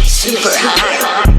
super high.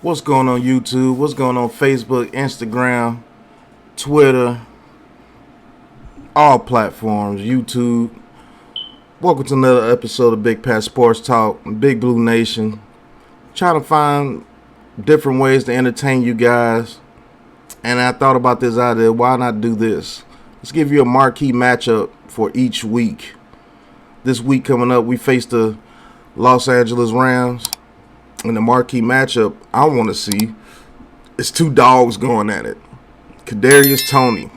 What's going on YouTube? What's going on Facebook, Instagram, Twitter, all platforms, YouTube. Welcome to another episode of Big Pat Sports Talk, Big Blue Nation. Trying to find different ways to entertain you guys. And I thought about this idea, why not do this? Let's give you a marquee matchup for each week. This week coming up, we face the Los Angeles Rams. And the marquee matchup I want to see is two dogs going at it. Kadarius Toney,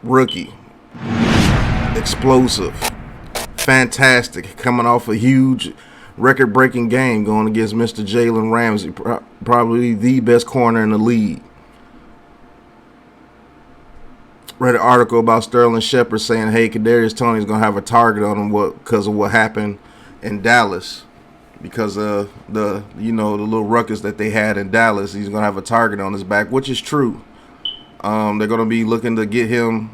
rookie, explosive, fantastic, coming off a huge record-breaking game going against Mr. Jalen Ramsey, probably the best corner in the league. Read an article about Sterling Shepard saying, hey, Kadarius Toney's going to have a target on him because of what happened in Dallas. Because of the little ruckus that they had in Dallas, he's gonna have a target on his back, which is true. They're gonna be looking to get him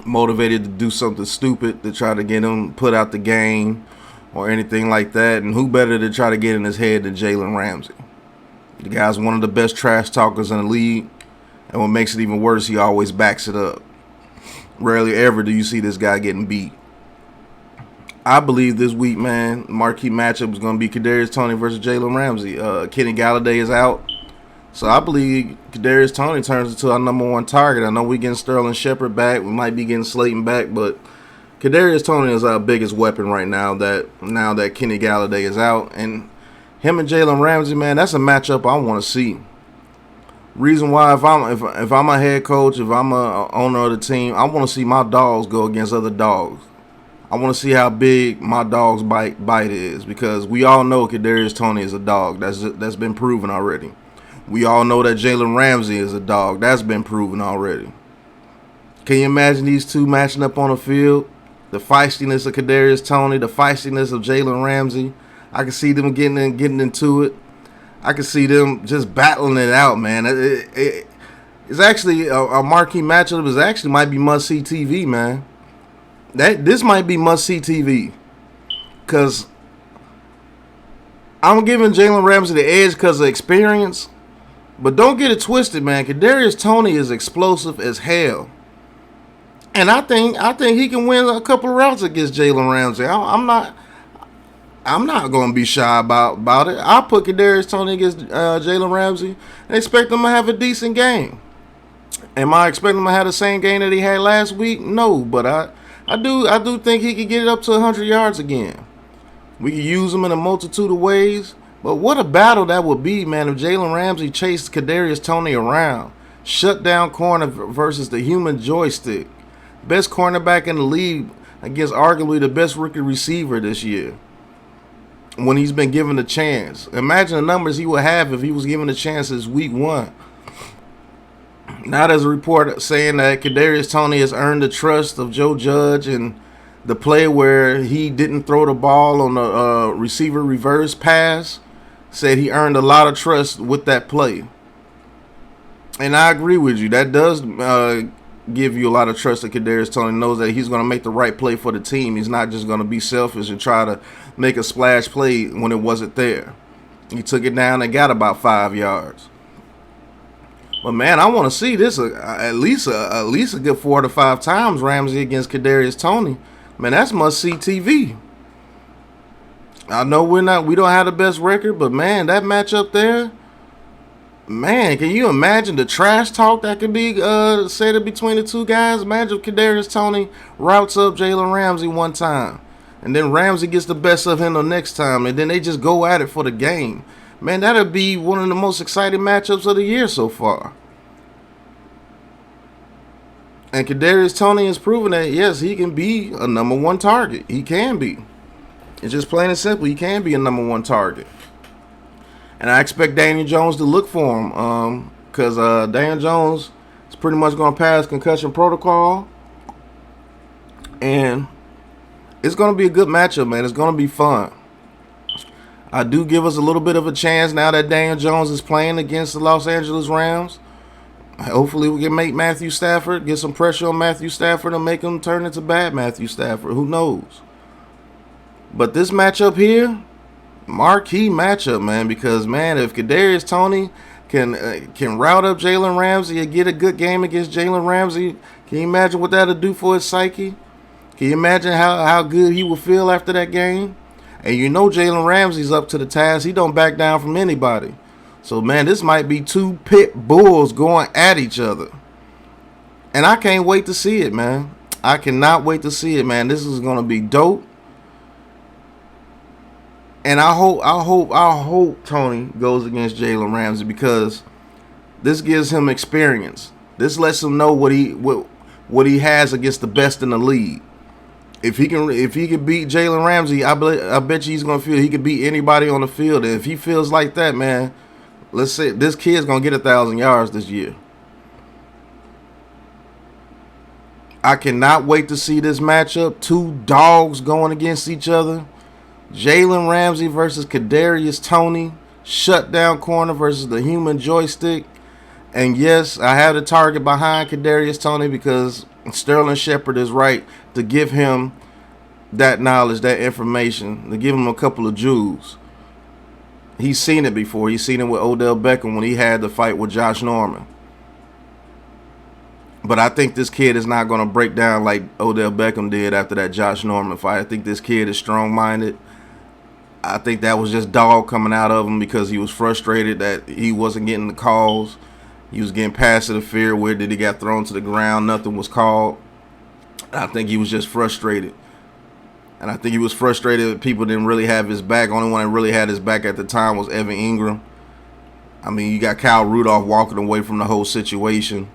motivated to do something stupid to try to get him put out the game or anything like that. And who better to try to get in his head than Jalen Ramsey? The guy's one of the best trash talkers in the league, and what makes it even worse, he always backs it up. Rarely ever do you see this guy getting beat. I believe this week, man, marquee matchup is going to be Kadarius Toney versus Jalen Ramsey. Kenny Galladay is out. So I believe Kadarius Toney turns into our number one target. I know we're getting Sterling Shepard back. We might be getting Slayton back. But Kadarius Toney is our biggest weapon right now that Kenny Galladay is out. And him and Jalen Ramsey, man, that's a matchup I want to see. Reason why, if I'm a head coach, if I'm a owner of the team, I want to see my dogs go against other dogs. I want to see how big my dog's bite is, because we all know Kadarius Toney is a dog. That's been proven already. We all know that Jalen Ramsey is a dog. That's been proven already. Can you imagine these two matching up on the field? The feistiness of Kadarius Toney, the feistiness of Jalen Ramsey. I can see them getting into it. I can see them just battling it out, man. It's actually a marquee matchup. It actually might be must-see TV, man. This might be must-see TV, because I'm giving Jalen Ramsey the edge because of experience, but don't get it twisted, man. Kadarius Toney is explosive as hell, and I think he can win a couple of rounds against Jalen Ramsey. I'm not going to be shy about it. I'll put Kadarius Toney against Jalen Ramsey and expect him to have a decent game. Am I expecting him to have the same game that he had last week? No, but I do think he could get it up to 100 yards again. We could use him in a multitude of ways. But what a battle that would be, man, if Jalen Ramsey chased Kadarius Toney around. Shut down corner versus the human joystick. Best cornerback in the league against arguably the best rookie receiver this year, when he's been given a chance. Imagine the numbers he would have if he was given a chance this week one. Now there's a report saying that Kadarius Toney has earned the trust of Joe Judge, and the play where he didn't throw the ball on the receiver reverse pass, said he earned a lot of trust with that play. And I agree with you. That does give you a lot of trust that Kadarius Toney knows that he's going to make the right play for the team. He's not just going to be selfish and try to make a splash play when it wasn't there. He took it down and got about 5 yards. But man, I want to see this at least a good 4 to 5 times. Ramsey against Kadarius Toney, man, that's must-see TV. I know we don't have the best record, but man, that matchup there, man, can you imagine the trash talk that could be said between the two guys? Imagine if Kadarius Toney routes up Jalen Ramsey one time, and then Ramsey gets the best of him the next time, and then they just go at it for the game. man, that'll be one of the most exciting matchups of the year so far. And Kadarius Toney has proven that, yes, he can be a number one target. He can be. It's just plain and simple. He can be a number one target. And I expect Daniel Jones to look for him because Daniel Jones is pretty much going to pass concussion protocol. And it's going to be a good matchup, man. It's going to be fun. I do give us a little bit of a chance now that Daniel Jones is playing against the Los Angeles Rams. Hopefully we can make Matthew Stafford, get some pressure on Matthew Stafford and make him turn into bad Matthew Stafford. Who knows? But this matchup here, marquee matchup, man, because, man, if Kadarius Toney can route up Jalen Ramsey and get a good game against Jalen Ramsey, can you imagine what that'll do for his psyche? Can you imagine how good he will feel after that game? And you know Jalen Ramsey's up to the task. He don't back down from anybody. So, man, this might be two pit bulls going at each other. And I can't wait to see it, man. I cannot wait to see it, man. This is going to be dope. And I hope Toney goes against Jalen Ramsey because this gives him experience. This lets him know what he has against the best in the league. If he can beat Jalen Ramsey, I bet you he's gonna feel he can beat anybody on the field. And if he feels like that, man, let's say this kid's gonna get 1,000 yards this year. I cannot wait to see this matchup. Two dogs going against each other. Jalen Ramsey versus Kadarius Toney. Shutdown corner versus the human joystick. And yes, I have the target behind Kadarius Toney because Sterling Shepard is right to give him that knowledge, that information, to give him a couple of jewels. He's seen it before. He's seen it with Odell Beckham when he had the fight with Josh Norman. But I think this kid is not going to break down like Odell Beckham did after that Josh Norman fight. I think this kid is strong-minded. I think that was just dog coming out of him because he was frustrated that he wasn't getting the calls. He was getting pass interfered with it. He got thrown to the ground. Nothing was called. I think he was just frustrated. And I think he was frustrated that people didn't really have his back. Only one that really had his back at the time was Evan Ingram. I mean, you got Kyle Rudolph walking away from the whole situation.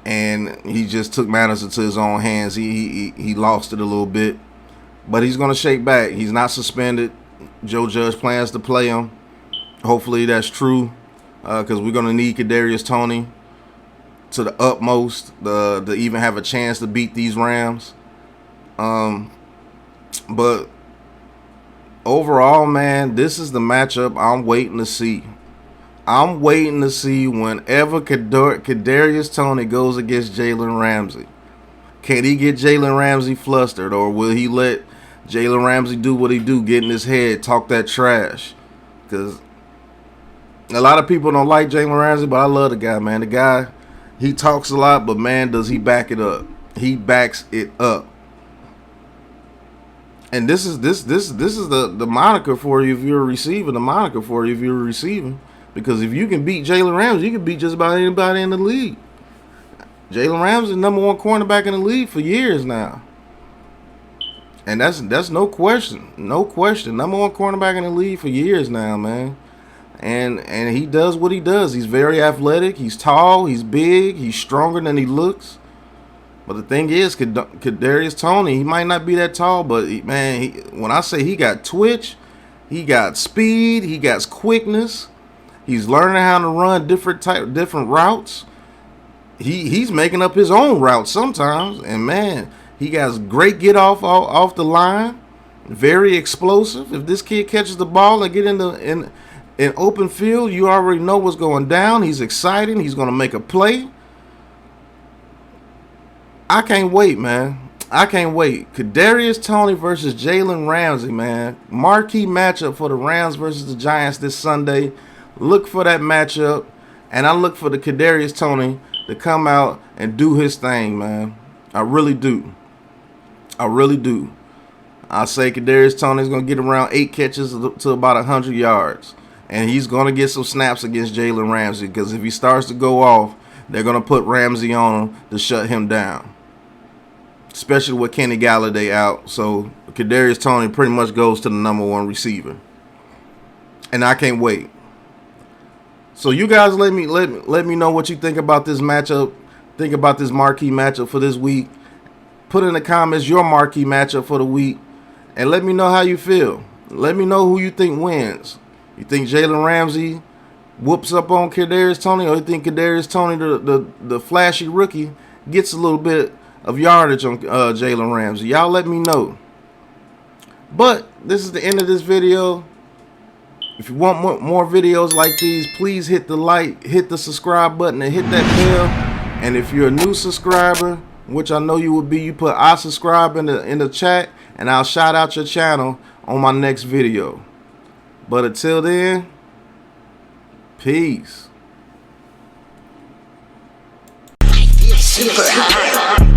And he just took matters into his own hands. He lost it a little bit. But he's going to shake back. He's not suspended. Joe Judge plans to play him. Hopefully that's true. Because we're going to need Kadarius Toney to the utmost to even have a chance to beat these Rams. But overall, man, this is the matchup I'm waiting to see. I'm waiting to see whenever Kadarius Toney goes against Jalen Ramsey. Can he get Jalen Ramsey flustered, or will he let Jalen Ramsey do what he do, get in his head, talk that trash? Because a lot of people don't like Jalen Ramsey, but I love the guy, man. The guy, he talks a lot, but, man, does he back it up. He backs it up. And this is the moniker for you if you're a receiver, the moniker for you if you're a receiver. Because if you can beat Jalen Ramsey, you can beat just about anybody in the league. Jalen Ramsey is the number one cornerback in the league for years now. And that's no question. No question. Number one cornerback in the league for years now, man. And he does what he does. He's very athletic. He's tall. He's big. He's stronger than he looks. But the thing is, Kadarius Toney, he might not be that tall, but, when I say he got twitch, he got speed, he got quickness. He's learning how to run different routes. He's making up his own routes sometimes. And, man, he got great get off the line. Very explosive. If this kid catches the ball and get in open field, you already know what's going down. He's exciting. He's going to make a play. I can't wait, man. I can't wait. Kadarius Toney versus Jalen Ramsey, man. Marquee matchup for the Rams versus the Giants this Sunday. Look for that matchup. And I look for the Kadarius Toney to come out and do his thing, man. I really do. I really do. I say Kadarius Toney's going to get around 8 catches to about 100 yards. And he's going to get some snaps against Jalen Ramsey. Because if he starts to go off, they're going to put Ramsey on him to shut him down. Especially with Kenny Galladay out. So Kadarius Toney pretty much goes to the number one receiver. And I can't wait. So you guys let me know what you think about this matchup. Think about this marquee matchup for this week. Put in the comments your marquee matchup for the week, and let me know how you feel. Let me know who you think wins. You think Jalen Ramsey whoops up on Kadarius Toney, or you think Kadarius Toney, the flashy rookie, gets a little bit of yardage on Jalen Ramsey? Y'all let me know. But this is the end of this video. If you want more videos like these, please hit the like, hit the subscribe button, and hit that bell. And if you're a new subscriber, which I know you will be, you put "I subscribe" in the chat, and I'll shout out your channel on my next video. But until then, peace. Super high.